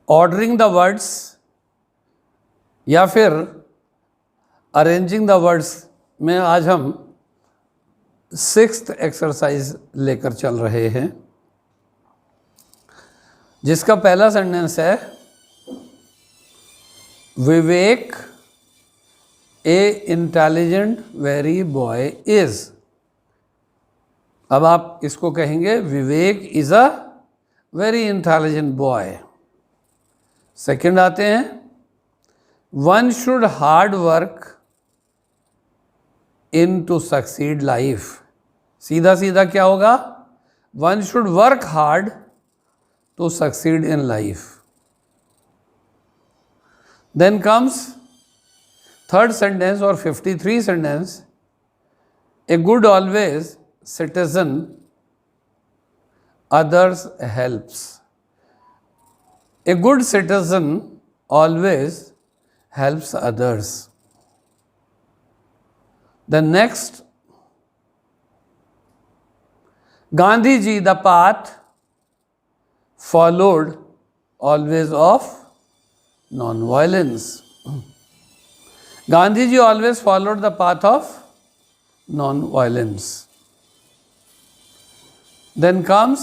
Ordering the words या फिर arranging the words में आज हम 6th एक्सरसाइज लेकर चल रहे हैं, जिसका पहला सेंटेंस है Vivek a intelligent very boy is. अब आप इसको कहेंगे Vivek is a very intelligent boy. Second आते हैं one should hard work in to succeed life. सीधा सीधा क्या होगा? One should work hard to succeed in life. Then comes third sentence और 53 sentence, a good always citizen others helps। A good citizen always helps others। The next, Gandhi ji the path followed always of non-violence। Gandhi ji always followed the path of non-violence। Then comes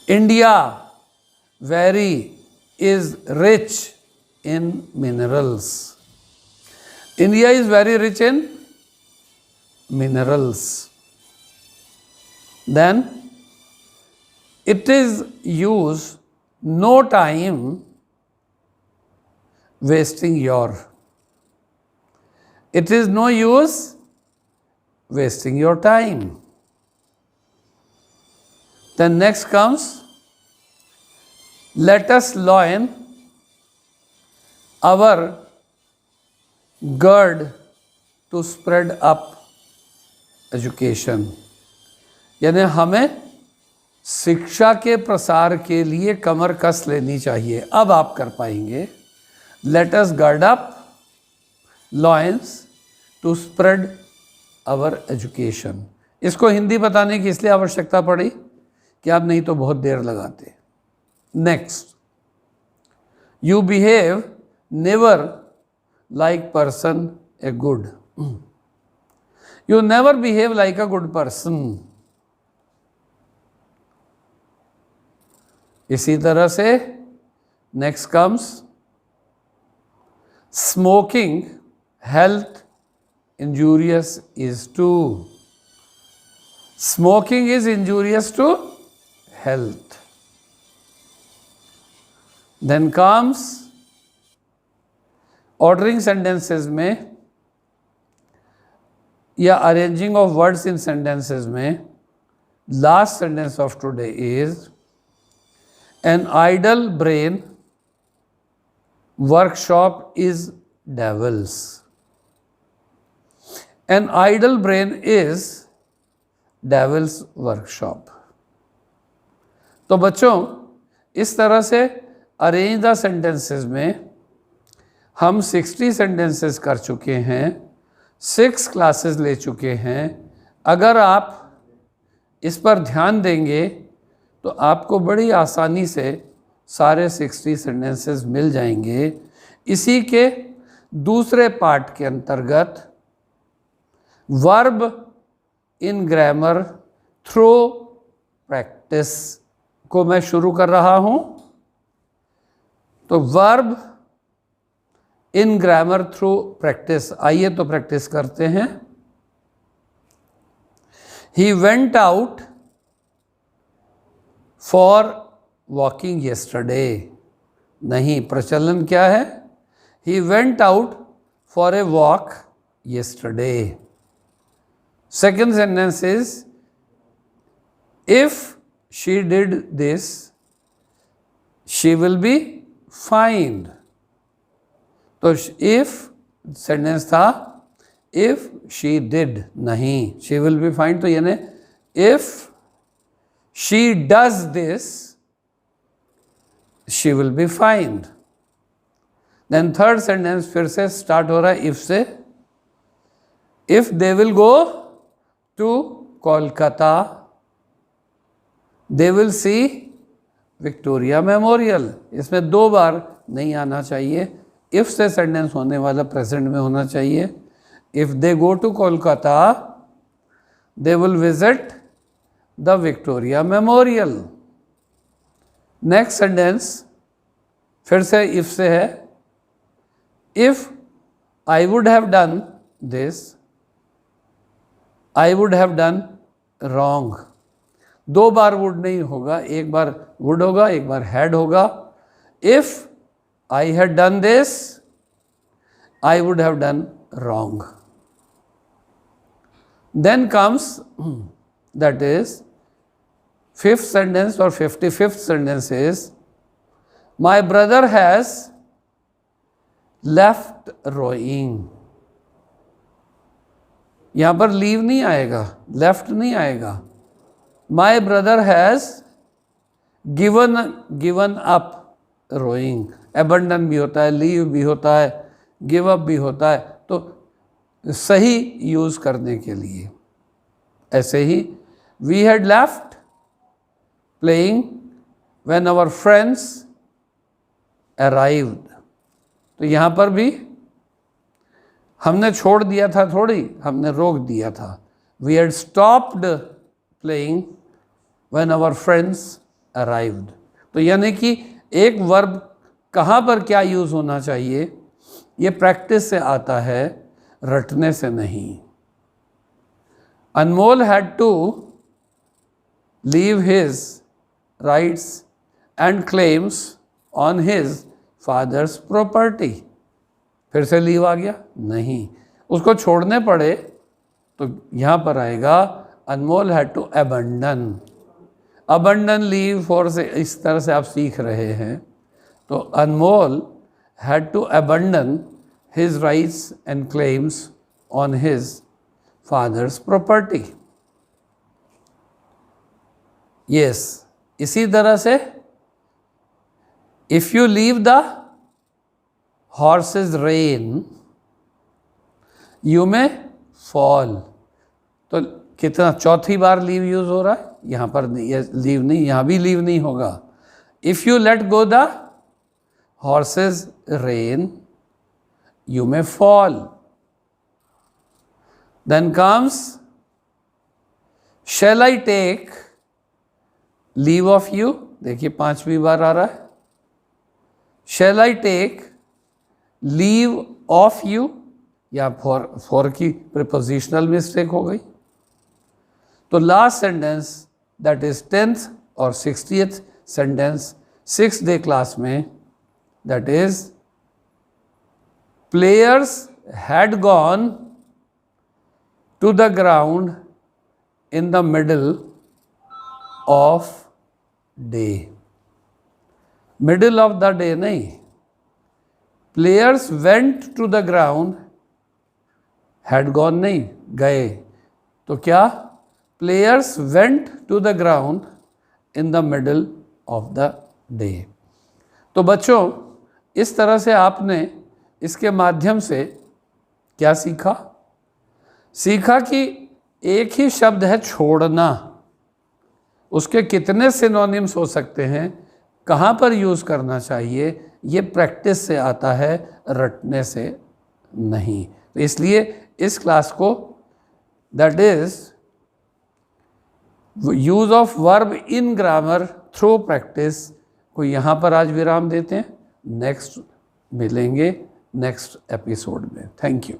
India very is rich in minerals। India is very rich in minerals। Then it is use no time wasting your। It is no use wasting your time। Then next comes let us learn our gird to spread up education। यानी हमें शिक्षा के प्रसार के लिए कमर कस लेनी चाहिए। अब आप कर पाएंगे let us gird up loins to spread our education। इसको हिंदी बताने की इसलिए आवश्यकता पड़ी कि आप नहीं तो बहुत देर लगाते। Next, you behave never like person a good. You never behave like a good person. इसी तरह से next comes smoking health injurious is to. Smoking is injurious to health। Then comes ordering sentences में या arranging of words in sentences में last sentence of today is an idle brain workshop is devil's। An idle brain is devil's workshop। तो बच्चों इस तरह से arrange the sentences में हम 60 सेंटेंसेस कर चुके हैं, 6 क्लासेस ले चुके हैं। अगर आप इस पर ध्यान देंगे तो आपको बड़ी आसानी से सारे 60 सेंटेंसेस मिल जाएंगे। इसी के दूसरे पार्ट के अंतर्गत verb in grammar through practice को मैं शुरू कर रहा हूं। तो verb in grammar through practice, आइए तो प्रैक्टिस करते हैं। He went out for walking yesterday. नहीं, प्रचलन क्या है? He went out for a walk yesterday. Second sentence is if she did this she will be fined। तो if सेंटेंस था if she did, नहीं she will be fined। तो यानी if she does this she will be fined। Then third sentence फिर से start हो रहा है if से। if they will go to Kolkata they will see Victoria memorial. इसमें 2 बार नहीं आना चाहिए। इफ़ से सेंटेंस होने वाला प्रेजेंट में होना चाहिए। If they go to Kolkata they will visit the Victoria Memorial. Next sentence फिर से इफ से है। If I would have done this I would have done wrong. 2 बार वुड नहीं होगा, एक बार वुड होगा, एक बार हैड होगा। If I had done this I would have done wrong. Then comes that is 5th sentence or 55th sentence is my brother has left rowing। यहां पर leave नहीं आएगा, left नहीं आएगा। my brother has given up rowing। abandon भी होता है, leave भी होता है, give up भी होता है। तो सही यूज करने के लिए ऐसे ही we had left playing when our friends arrived। तो यहाँ पर भी हमने छोड़ दिया था थोड़ी, हमने रोक दिया था। we had stopped playing when our friends arrived। तो यानी कि एक वर्ब कहाँ पर क्या यूज़ होना चाहिए ये प्रैक्टिस से आता है, रटने से नहीं। अनमोल had to leave his rights and claims on his father's property। फिर से लीव आ गया नहीं, उसको छोड़ने पड़े तो यहाँ पर आएगा Anmol had to abandon। abandon leave for से इस तरह से आप सीख रहे हैं। तो Anmol had to abandon his rights and claims on his father's property। yes, इसी तरह से if you leave the horse's rein you may fall। तो कितना चौथी बार लीव यूज हो रहा है, यहां पर लीव नहीं, यहां भी लीव नहीं होगा। if you let go the horse's rein you may fall। then comes shall I take leave of you। देखिए 5वीं बार आ रहा है। shall I take leave of you या for की prepositional mistake हो गई। तो last sentence that is 10th और 60th sentence 6th day class में, that is players had gone to the ground in the middle of day. Middle of the day नहीं, players went to the ground, had gone नहीं, गए। तो क्या, players went to the ground in the middle of the day. तो बच्चों, इस तरह से आपने इसके माध्यम से क्या सीखा? सीखा कि एक ही शब्द है छोड़ना, उसके कितने सिनोनिम्स हो सकते हैं, कहाँ पर यूज़ करना चाहिए, ये प्रैक्टिस से आता है, रटने से नहीं। तो इसलिए इस क्लास को, that is use of verb in grammar through practice, को यहाँ पर आज विराम देते हैं। नेक्स्ट मिलेंगे नेक्स्ट एपिसोड में। Thank you.